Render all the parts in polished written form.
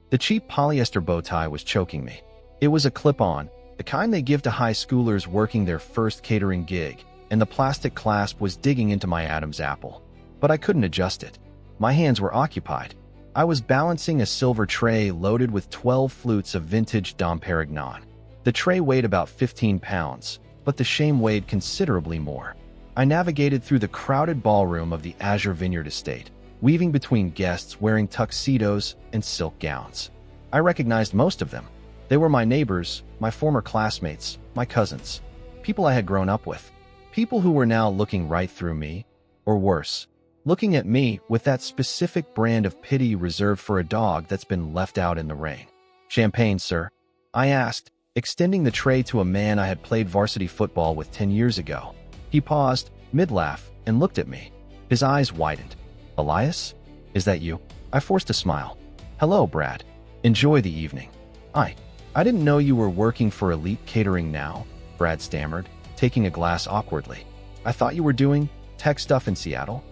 The cheap polyester bow tie was choking me. It was a clip-on, the kind they give to high schoolers working their first catering gig, and the plastic clasp was digging into my Adam's apple. But I couldn't adjust it. My hands were occupied. I was balancing a silver tray loaded with 12 flutes of vintage Dom Perignon. The tray weighed about 15 pounds, but the shame weighed considerably more. I navigated through the crowded ballroom of the Azure Vineyard estate, weaving between guests wearing tuxedos and silk gowns. I recognized most of them. They were my neighbors, my former classmates, my cousins, people I had grown up with, people who were now looking right through me, or worse, looking at me with that specific brand of pity reserved for a dog that's been left out in the rain. "Champagne, sir?" I asked, extending the tray to a man I had played varsity football with 10 years ago. He paused, mid-laugh, and looked at me. His eyes widened. "Elias? Is that you?" I forced a smile. "Hello, Brad. Enjoy the evening." I didn't know you were working for Elite Catering now," Brad stammered, taking a glass awkwardly. "I thought you were doing tech stuff in Seattle."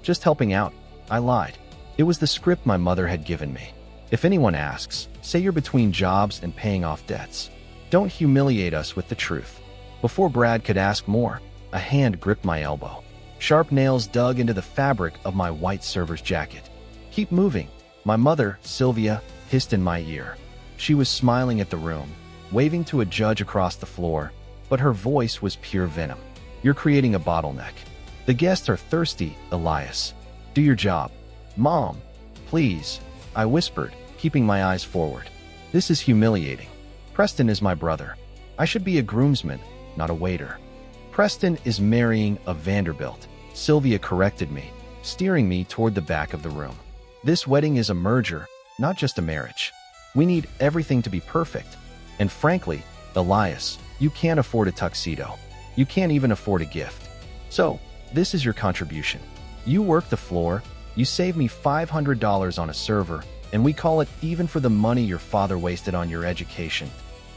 "Just helping out," I lied. It was the script my mother had given me. "If anyone asks, say you're between jobs and paying off debts. Don't humiliate us with the truth." Before Brad could ask more, a hand gripped my elbow. Sharp nails dug into the fabric of my white server's jacket. "Keep moving," my mother, Sylvia, hissed in my ear. She was smiling at the room, waving to a judge across the floor, but her voice was pure venom. "You're creating a bottleneck. The guests are thirsty, Elias. Do your job." "Mom, please," I whispered, keeping my eyes forward. "This is humiliating. Preston is my brother. I should be a groomsman, not a waiter." "Preston is marrying a Vanderbilt," Sylvia corrected me, steering me toward the back of the room. "This wedding is a merger, not just a marriage. We need everything to be perfect. And frankly, Elias, you can't afford a tuxedo. You can't even afford a gift. So, this is your contribution. You work the floor, you save me $500 on a server, and we call it even for the money your father wasted on your education."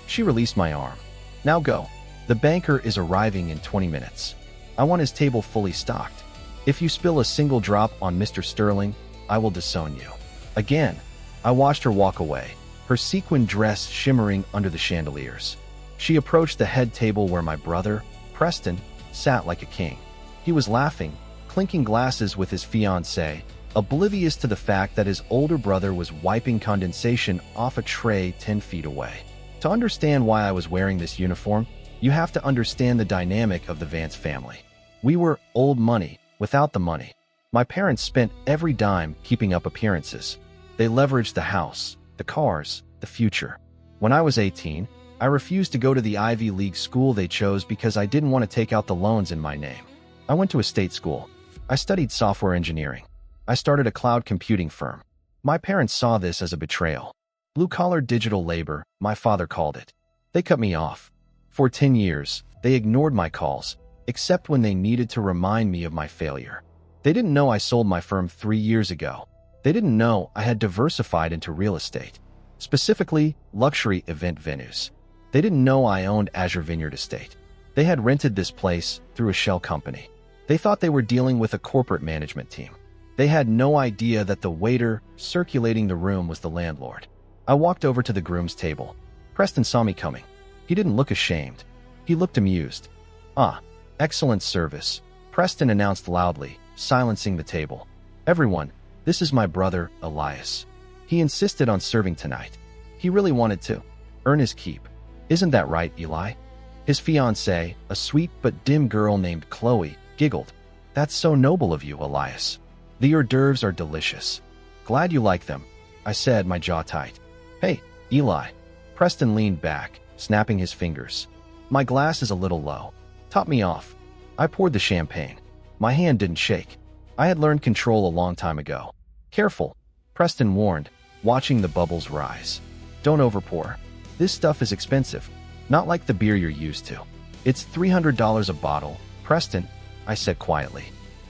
She released my arm. "Now go. The banker is arriving in 20 minutes. I want his table fully stocked. If you spill a single drop on Mr. Sterling, I will disown you." Again, I watched her walk away, her sequin dress shimmering under the chandeliers. She approached the head table where my brother, Preston, sat like a king. He was laughing, clinking glasses with his fiancée, oblivious to the fact that his older brother was wiping condensation off a tray 10 feet away. To understand why I was wearing this uniform, you have to understand the dynamic of the Vance family. We were old money without the money. My parents spent every dime keeping up appearances. They leveraged the house, the cars, the future. When I was 18, I refused to go to the Ivy League school they chose because I didn't want to take out the loans in my name. I went to a state school. I studied software engineering. I started a cloud computing firm. My parents saw this as a betrayal. Blue-collar digital labor, my father called it. They cut me off. For 10 years, they ignored my calls, except when they needed to remind me of my failure. They didn't know I sold my firm 3 years ago. They didn't know I had diversified into real estate, specifically luxury event venues. They didn't know I owned Azure Vineyard Estate. They had rented this place through a shell company. They thought they were dealing with a corporate management team. They had no idea that the waiter circulating the room was the landlord. I walked over to the groom's table. Preston saw me coming. He didn't look ashamed. He looked amused. "Ah, excellent service," Preston announced loudly, silencing the table. "Everyone, this is my brother, Elias. He insisted on serving tonight. He really wanted to earn his keep. Isn't that right, Eli?" His fiancée, a sweet but dim girl named Chloe, giggled. "That's so noble of you, Elias. The hors d'oeuvres are delicious. Glad you like them," I said, my jaw tight. "Hey, Eli." Preston leaned back, snapping his fingers. "My glass is a little low. Top me off." I poured the champagne. My hand didn't shake. I had learned control a long time ago. "Careful," Preston warned, watching the bubbles rise. "Don't overpour. This stuff is expensive, not like the beer you're used to. It's $300 a bottle, Preston," I said quietly.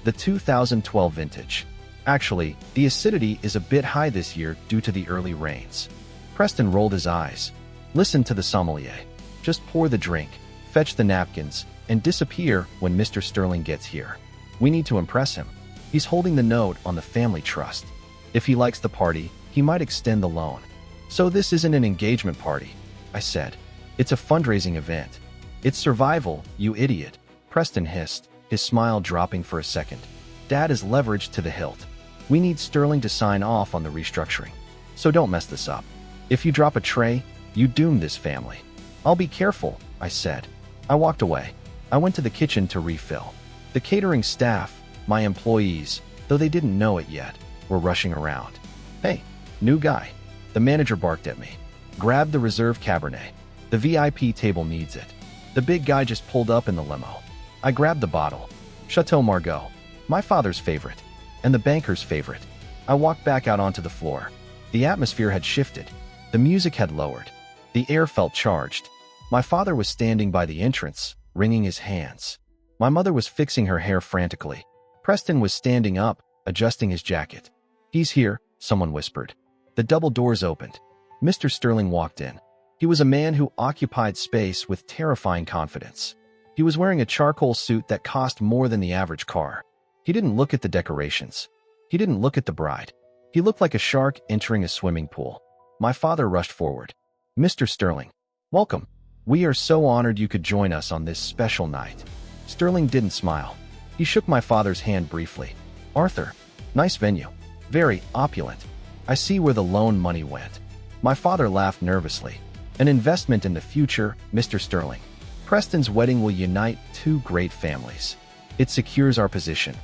"The 2012 vintage. Actually, the acidity is a bit high this year due to the early rains." Preston rolled his eyes. "Listen to the sommelier. Just pour the drink, fetch the napkins, and disappear when Mr. Sterling gets here. We need to impress him. He's holding the note on the family trust. If he likes the party, he might extend the loan." So this isn't an engagement party, I said. It's a fundraising event. It's survival, you idiot, Preston hissed, his smile dropping for a second. Dad is leveraged to the hilt. We need Sterling to sign off on the restructuring. So don't mess this up. If you drop a tray, you doom this family. I'll be careful, I said. I walked away. I went to the kitchen to refill. The catering staff, my employees, though they didn't know it yet, were rushing around. Hey, new guy. The manager barked at me. Grab the reserve Cabernet. The VIP table needs it. The big guy just pulled up in the limo. I grabbed the bottle. Chateau Margaux, my father's favorite, and the banker's favorite. I walked back out onto the floor. The atmosphere had shifted. The music had lowered. The air felt charged. My father was standing by the entrance, wringing his hands. My mother was fixing her hair frantically. Preston was standing up, adjusting his jacket. He's here, someone whispered. The double doors opened. Mr. Sterling walked in. He was a man who occupied space with terrifying confidence. He was wearing a charcoal suit that cost more than the average car. He didn't look at the decorations. He didn't look at the bride. He looked like a shark entering a swimming pool. My father rushed forward. Mr. Sterling, welcome. We are so honored you could join us on this special night. Sterling didn't smile. He shook my father's hand briefly. Arthur, nice venue. Very opulent. I see where the loan money went. My father laughed nervously. An investment in the future, Mr. Sterling. Preston's wedding will unite two great families. It secures our position.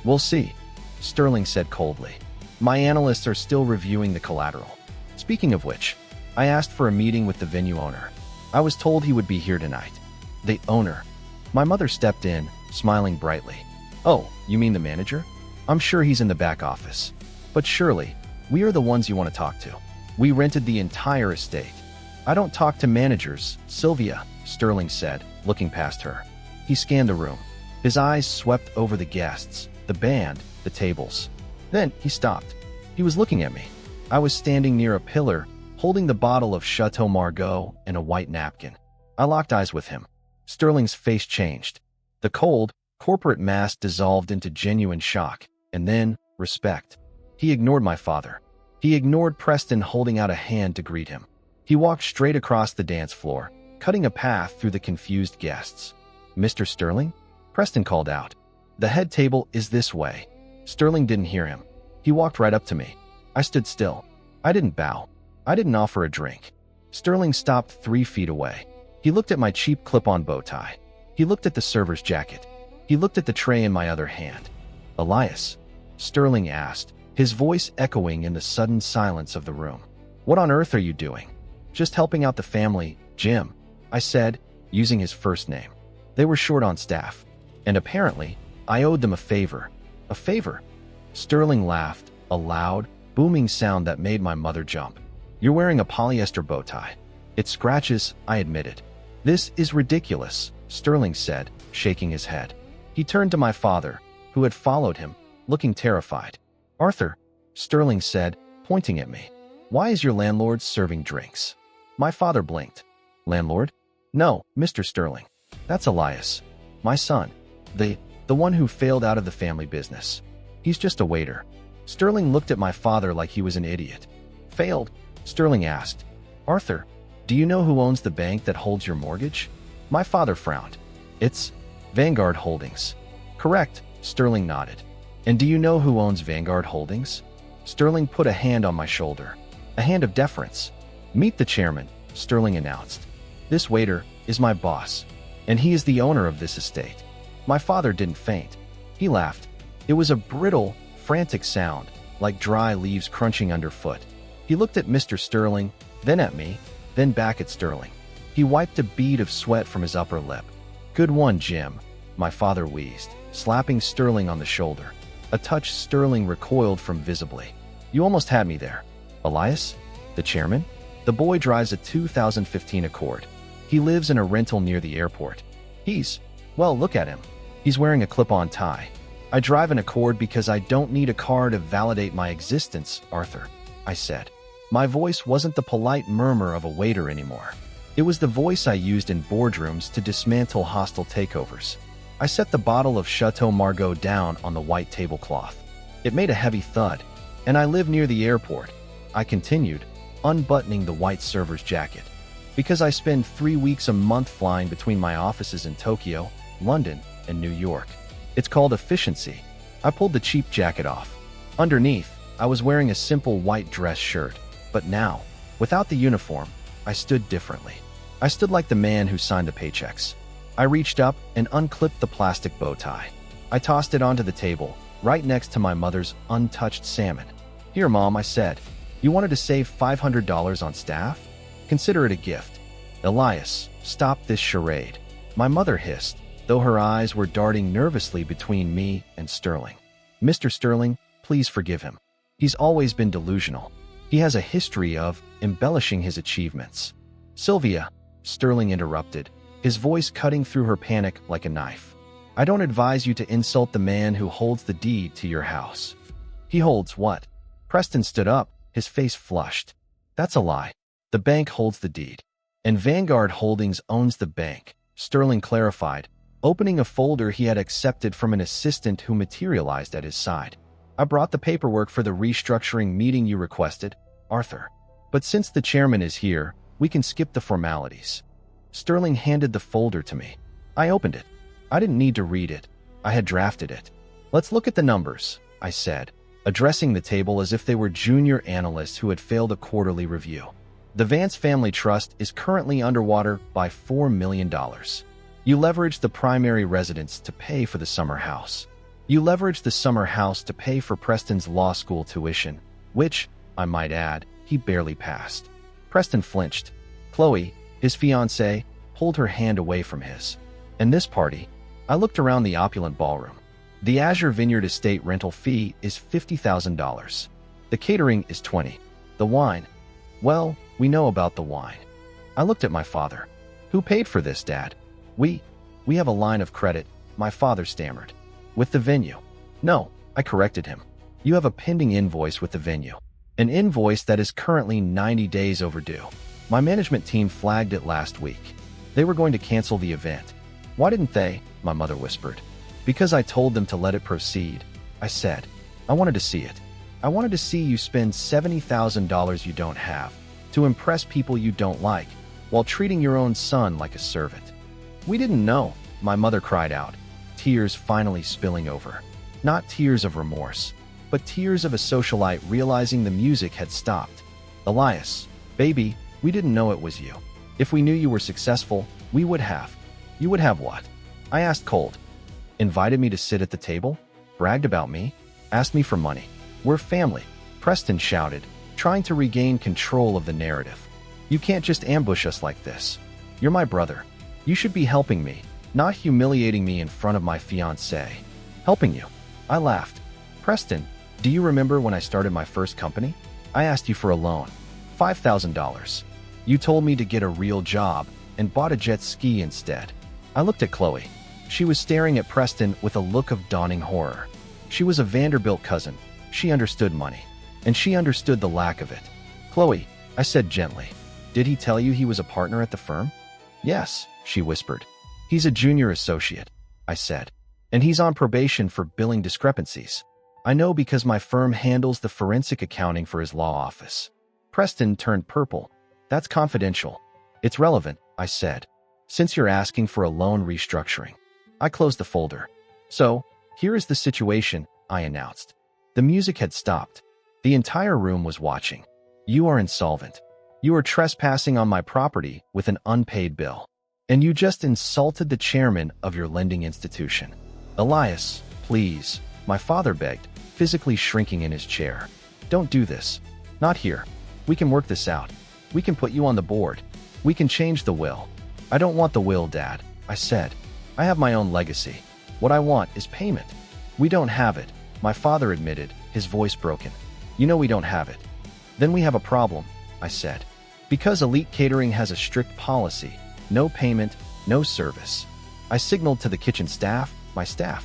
We'll see, Sterling said coldly. My analysts are still reviewing the collateral. Speaking of which, I asked for a meeting with the venue owner. I was told he would be here tonight. The owner. My mother stepped in, smiling brightly. Oh, you mean the manager? I'm sure he's in the back office. But surely, we are the ones you want to talk to. We rented the entire estate. I don't talk to managers, Sylvia, Sterling said, looking past her. He scanned the room. His eyes swept over the guests, the band, the tables. Then he stopped. He was looking at me. I was standing near a pillar, holding the bottle of Chateau Margaux and a white napkin. I locked eyes with him. Sterling's face changed. The cold, corporate mask dissolved into genuine shock, and then respect. He ignored my father. He ignored Preston holding out a hand to greet him. He walked straight across the dance floor, cutting a path through the confused guests. Mr. Sterling? Preston called out. The head table is this way. Sterling didn't hear him. He walked right up to me. I stood still. I didn't bow. I didn't offer a drink. Sterling stopped 3 feet away. He looked at my cheap clip-on bow tie. He looked at the server's jacket. He looked at the tray in my other hand. Elias? Sterling asked, his voice echoing in the sudden silence of the room. What on earth are you doing? Just helping out the family, Jim, I said, using his first name. They were short on staff, and apparently, I owed them a favor. A favor? Sterling laughed, a loud, booming sound that made my mother jump. You're wearing a polyester bow tie. It scratches, I admitted. This is ridiculous, Sterling said, shaking his head. He turned to my father, who had followed him, looking terrified. Arthur, Sterling said, pointing at me. Why is your landlord serving drinks? My father blinked. Landlord? No, Mr. Sterling. That's Elias. My son. The one who failed out of the family business. He's just a waiter. Sterling looked at my father like he was an idiot. Failed? Sterling asked. Arthur, do you know who owns the bank that holds your mortgage? My father frowned. It's Vanguard Holdings. Correct, Sterling nodded. And do you know who owns Vanguard Holdings? Sterling put a hand on my shoulder. A hand of deference. Meet the chairman, Sterling announced. This waiter is my boss, and he is the owner of this estate. My father didn't faint. He laughed. It was a brittle, frantic sound, like dry leaves crunching underfoot. He looked at Mr. Sterling, then at me, then back at Sterling. He wiped a bead of sweat from his upper lip. Good one, Jim, my father wheezed, slapping Sterling on the shoulder. A touch Sterling recoiled from visibly. You almost had me there. Elias? The chairman? The boy drives a 2015 Accord. He lives in a rental near the airport. Well, look at him. He's wearing a clip-on tie. I drive an Accord because I don't need a car to validate my existence, Arthur, I said. My voice wasn't the polite murmur of a waiter anymore. It was the voice I used in boardrooms to dismantle hostile takeovers. I set the bottle of Chateau Margaux down on the white tablecloth. It made a heavy thud. And I live near the airport, I continued, unbuttoning the white server's jacket. Because I spend 3 weeks a month flying between my offices in Tokyo, London, and New York. It's called efficiency. I pulled the cheap jacket off. Underneath, I was wearing a simple white dress shirt. But now, without the uniform, I stood differently. I stood like the man who signed the paychecks. I reached up and unclipped the plastic bow tie. I tossed it onto the table, right next to my mother's untouched salmon. "Here, Mom," I said. "You wanted to save $500 on staff? Consider it a gift." "Elias, stop this charade," my mother hissed, though her eyes were darting nervously between me and Sterling. "Mr. Sterling, please forgive him. He's always been delusional. He has a history of embellishing his achievements." "Sylvia," Sterling interrupted, his voice cutting through her panic like a knife. "I don't advise you to insult the man who holds the deed to your house." "He holds what?" Preston stood up, his face flushed. "That's a lie. The bank holds the deed. And Vanguard Holdings owns the bank," Sterling clarified, opening a folder he had accepted from an assistant who materialized at his side. "I brought the paperwork for the restructuring meeting you requested, Arthur. But since the chairman is here, we can skip the formalities." Sterling handed the folder to me. I opened it. I didn't need to read it. I had drafted it. "Let's look at the numbers," I said, addressing the table as if they were junior analysts who had failed a quarterly review. "The Vance Family Trust is currently underwater by $4 million. You leveraged the primary residence to pay for the summer house. You leveraged the summer house to pay for Preston's law school tuition, which, I might add, he barely passed." Preston flinched. Chloe, his fiancée, pulled her hand away from his. "And this party?" I looked around the opulent ballroom. "The Azure Vineyard Estate rental fee is $50,000. The catering is $20,000. The wine? Well, we know about the wine." I looked at my father. "Who paid for this, Dad?" We have a line of credit," my father stammered. "With the venue." "No," I corrected him. "You have a pending invoice with the venue. An invoice that is currently 90 days overdue. My management team flagged it last week. They were going to cancel the event." "Why didn't they?" my mother whispered. "Because I told them to let it proceed," I said. "I wanted to see it. I wanted to see you spend $70,000 you don't have, to impress people you don't like, while treating your own son like a servant." "We didn't know," my mother cried out, tears finally spilling over. Not tears of remorse, but tears of a socialite realizing the music had stopped. "Elias, baby, we didn't know it was you. If we knew you were successful, we would have." "You would have what?" I asked cold. "Invited me to sit at the table? Bragged about me? Asked me for money? We're family," Preston shouted, trying to regain control of the narrative. "You can't just ambush us like this. You're my brother. You should be helping me, not humiliating me in front of my fiancée." "Helping you?" I laughed. "Preston, do you remember when I started my first company? I asked you for a loan. $5,000. You told me to get a real job and bought a jet ski instead." I looked at Chloe. She was staring at Preston with a look of dawning horror. She was a Vanderbilt cousin. She understood money. And she understood the lack of it. "Chloe," I said gently, "did he tell you he was a partner at the firm?" "Yes," she whispered. "He's a junior associate," I said. "And he's on probation for billing discrepancies. I know because my firm handles the forensic accounting for his law office." Preston turned purple. "That's confidential." "It's relevant," I said, "since you're asking for a loan restructuring." I closed the folder. "So, here is the situation," I announced. The music had stopped. The entire room was watching. "You are insolvent. You are trespassing on my property with an unpaid bill. And you just insulted the chairman of your lending institution." "Elias, please," my father begged, physically shrinking in his chair. "Don't do this. Not here. We can work this out. We can put you on the board. We can change the will." "I don't want the will, Dad," I said. "I have my own legacy. What I want is payment." "We don't have it," my father admitted, his voice broken. "You know we don't have it." "Then we have a problem," I said. "Because Elite Catering has a strict policy. No payment, no service." I signaled to the kitchen staff, my staff.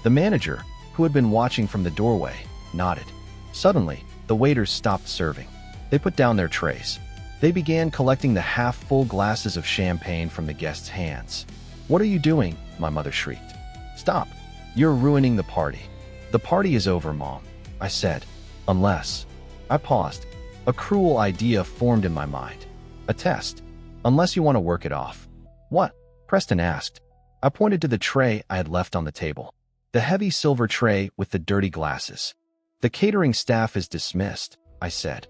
The manager, who had been watching from the doorway, nodded. Suddenly, the waiters stopped serving. They put down their trays. They began collecting the half-full glasses of champagne from the guests' hands. "What are you doing?" my mother shrieked. "Stop. You're ruining the party." "The party is over, Mom," I said. "Unless..." I paused. A cruel idea formed in my mind. A test. Unless you want to work it off. What? Preston asked. I pointed to the tray I had left on the table. The heavy silver tray with the dirty glasses. The catering staff is dismissed, I said.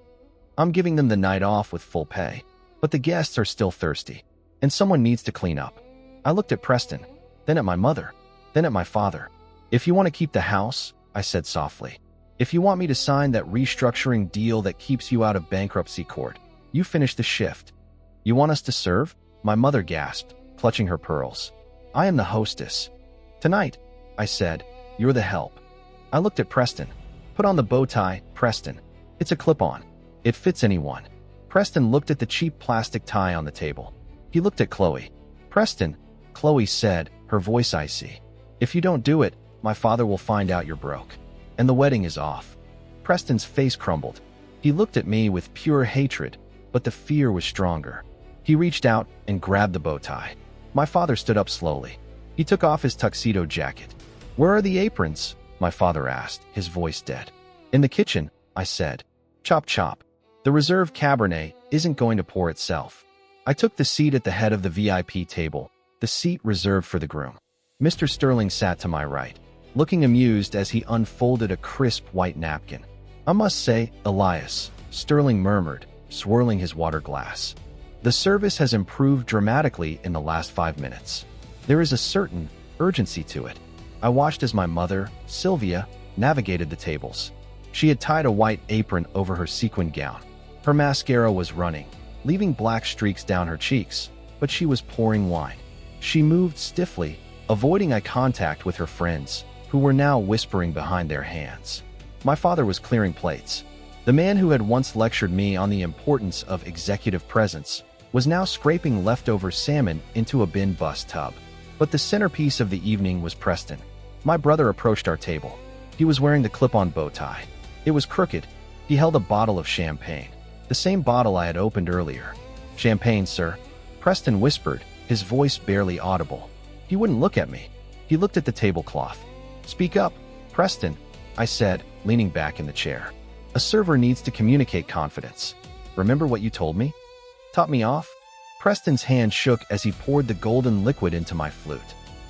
I'm giving them the night off with full pay. But the guests are still thirsty. And someone needs to clean up. I looked at Preston, then at my mother, then at my father. If you want to keep the house, I said softly. If you want me to sign that restructuring deal that keeps you out of bankruptcy court, you finish the shift. You want us to serve? My mother gasped, clutching her pearls. I am the hostess. Tonight, I said, you're the help. I looked at Preston. Put on the bow tie, Preston. It's a clip-on. It fits anyone. Preston looked at the cheap plastic tie on the table. He looked at Chloe. Preston, Chloe said, her voice icy. If you don't do it, my father will find out you're broke. And the wedding is off. Preston's face crumbled. He looked at me with pure hatred, but the fear was stronger. He reached out and grabbed the bow tie. My father stood up slowly. He took off his tuxedo jacket. Where are the aprons? My father asked, his voice dead. In the kitchen, I said. Chop chop. The reserve Cabernet isn't going to pour itself. I took the seat at the head of the VIP table, the seat reserved for the groom. Mr. Sterling sat to my right, looking amused as he unfolded a crisp white napkin. I must say, Elias, Sterling murmured, swirling his water glass. The service has improved dramatically in the last 5 minutes. There is a certain urgency to it. I watched as my mother, Sylvia, navigated the tables. She had tied a white apron over her sequin gown. Her mascara was running, leaving black streaks down her cheeks, but she was pouring wine. She moved stiffly, avoiding eye contact with her friends, who were now whispering behind their hands. My father was clearing plates. The man who had once lectured me on the importance of executive presence was now scraping leftover salmon into a bin bus tub. But the centerpiece of the evening was Preston. My brother approached our table. He was wearing the clip-on bow tie. It was crooked. He held a bottle of champagne, the same bottle I had opened earlier. Champagne, sir, Preston whispered, his voice barely audible. He wouldn't look at me. He looked at the tablecloth. Speak up, Preston, I said, leaning back in the chair. A server needs to communicate confidence. Remember what you told me? Top me off? Preston's hand shook as he poured the golden liquid into my flute.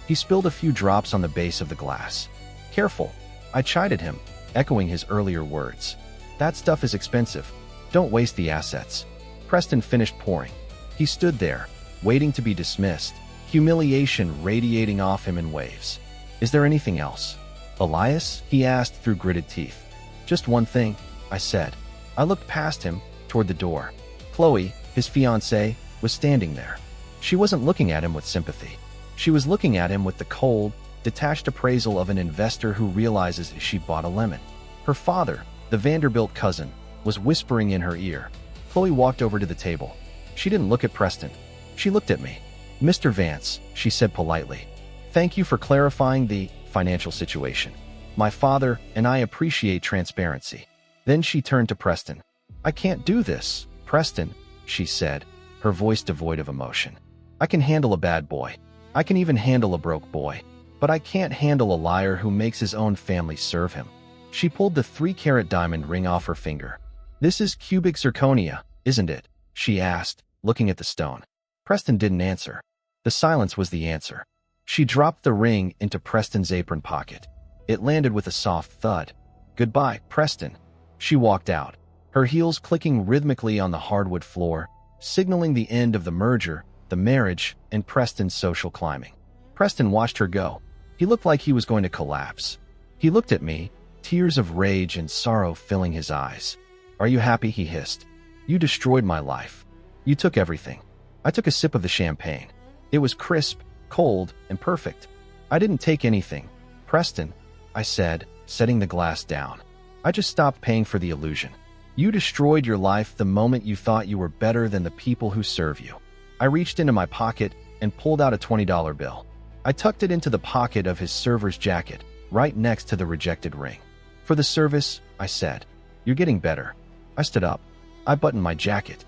He spilled a few drops on the base of the glass. Careful, I chided him, echoing his earlier words. That stuff is expensive. Don't waste the assets. Preston finished pouring. He stood there, waiting to be dismissed, humiliation radiating off him in waves. Is there anything else? Elias? He asked through gritted teeth. Just one thing, I said. I looked past him, toward the door. Chloe, his fiancée, was standing there. She wasn't looking at him with sympathy. She was looking at him with the cold, detached appraisal of an investor who realizes she bought a lemon. Her father, the Vanderbilt cousin, was whispering in her ear. Chloe walked over to the table. She didn't look at Preston. She looked at me. Mr. Vance, she said politely. Thank you for clarifying the financial situation. My father and I appreciate transparency. Then she turned to Preston. I can't do this, Preston, she said, her voice devoid of emotion. I can handle a bad boy. I can even handle a broke boy. But I can't handle a liar who makes his own family serve him. She pulled the 3-carat diamond ring off her finger. This is cubic zirconia, isn't it? She asked, looking at the stone. Preston didn't answer. The silence was the answer. She dropped the ring into Preston's apron pocket. It landed with a soft thud. Goodbye, Preston. She walked out, her heels clicking rhythmically on the hardwood floor, signaling the end of the merger, the marriage, and Preston's social climbing. Preston watched her go. He looked like he was going to collapse. He looked at me, tears of rage and sorrow filling his eyes. Are you happy? He hissed. You destroyed my life. You took everything. I took a sip of the champagne. It was crisp, cold, and perfect. I didn't take anything. Preston, I said, setting the glass down. I just stopped paying for the illusion. You destroyed your life the moment you thought you were better than the people who serve you. I reached into my pocket and pulled out a $20 bill. I tucked it into the pocket of his server's jacket, right next to the rejected ring. For the service, I said. You're getting better. I stood up. I buttoned my jacket.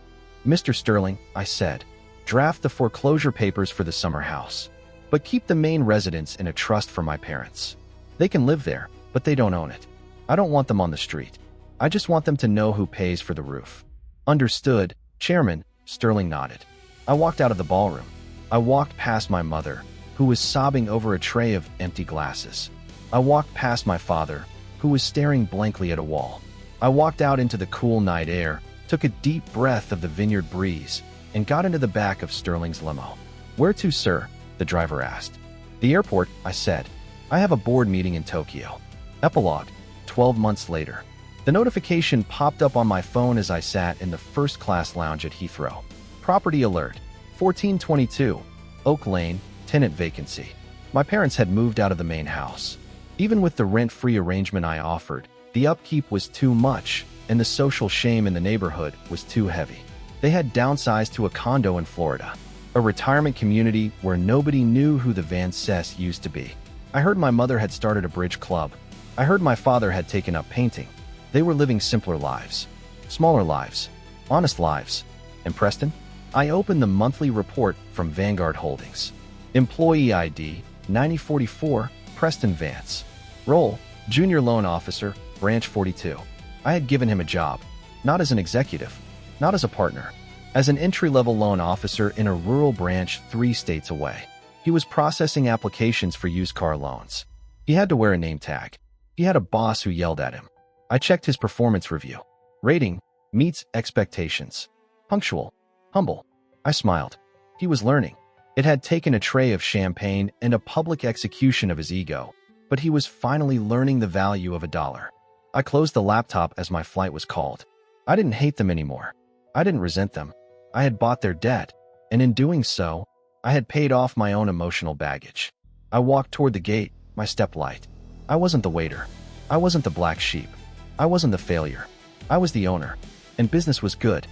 Mr. Sterling, I said, draft the foreclosure papers for the summer house, but keep the main residence in a trust for my parents. They can live there, but they don't own it. I don't want them on the street. I just want them to know who pays for the roof. Understood, Chairman, Sterling nodded. I walked out of the ballroom. I walked past my mother, who was sobbing over a tray of empty glasses. I walked past my father, who was staring blankly at a wall. I walked out into the cool night air, took a deep breath of the vineyard breeze, and got into the back of Sterling's limo. "Where to, sir?" the driver asked. "The airport," I said. "I have a board meeting in Tokyo." Epilogue, 12 months later. The notification popped up on my phone as I sat in the first-class lounge at Heathrow. Property alert, 1422, Oak Lane, tenant vacancy. My parents had moved out of the main house. Even with the rent-free arrangement I offered, the upkeep was too much, and the social shame in the neighborhood was too heavy. They had downsized to a condo in Florida, a retirement community where nobody knew who the Van Cess used to be. I heard my mother had started a bridge club. I heard my father had taken up painting. They were living simpler lives, smaller lives, honest lives. And Preston? I opened the monthly report from Vanguard Holdings. Employee ID, 9044, Preston Vance. Role, Junior Loan Officer, Branch 42. I had given him a job, not as an executive, not as a partner, as an entry-level loan officer in a rural branch 3 states away. He was processing applications for used car loans. He had to wear a name tag. He had a boss who yelled at him. I checked his performance review. Rating, meets expectations. Punctual, humble. I smiled. He was learning. It had taken a tray of champagne and a public execution of his ego, but he was finally learning the value of $1. I closed the laptop as my flight was called. I didn't hate them anymore. I didn't resent them. I had bought their debt, and in doing so, I had paid off my own emotional baggage. I walked toward the gate, my step light. I wasn't the waiter. I wasn't the black sheep. I wasn't the failure. I was the owner, and business was good.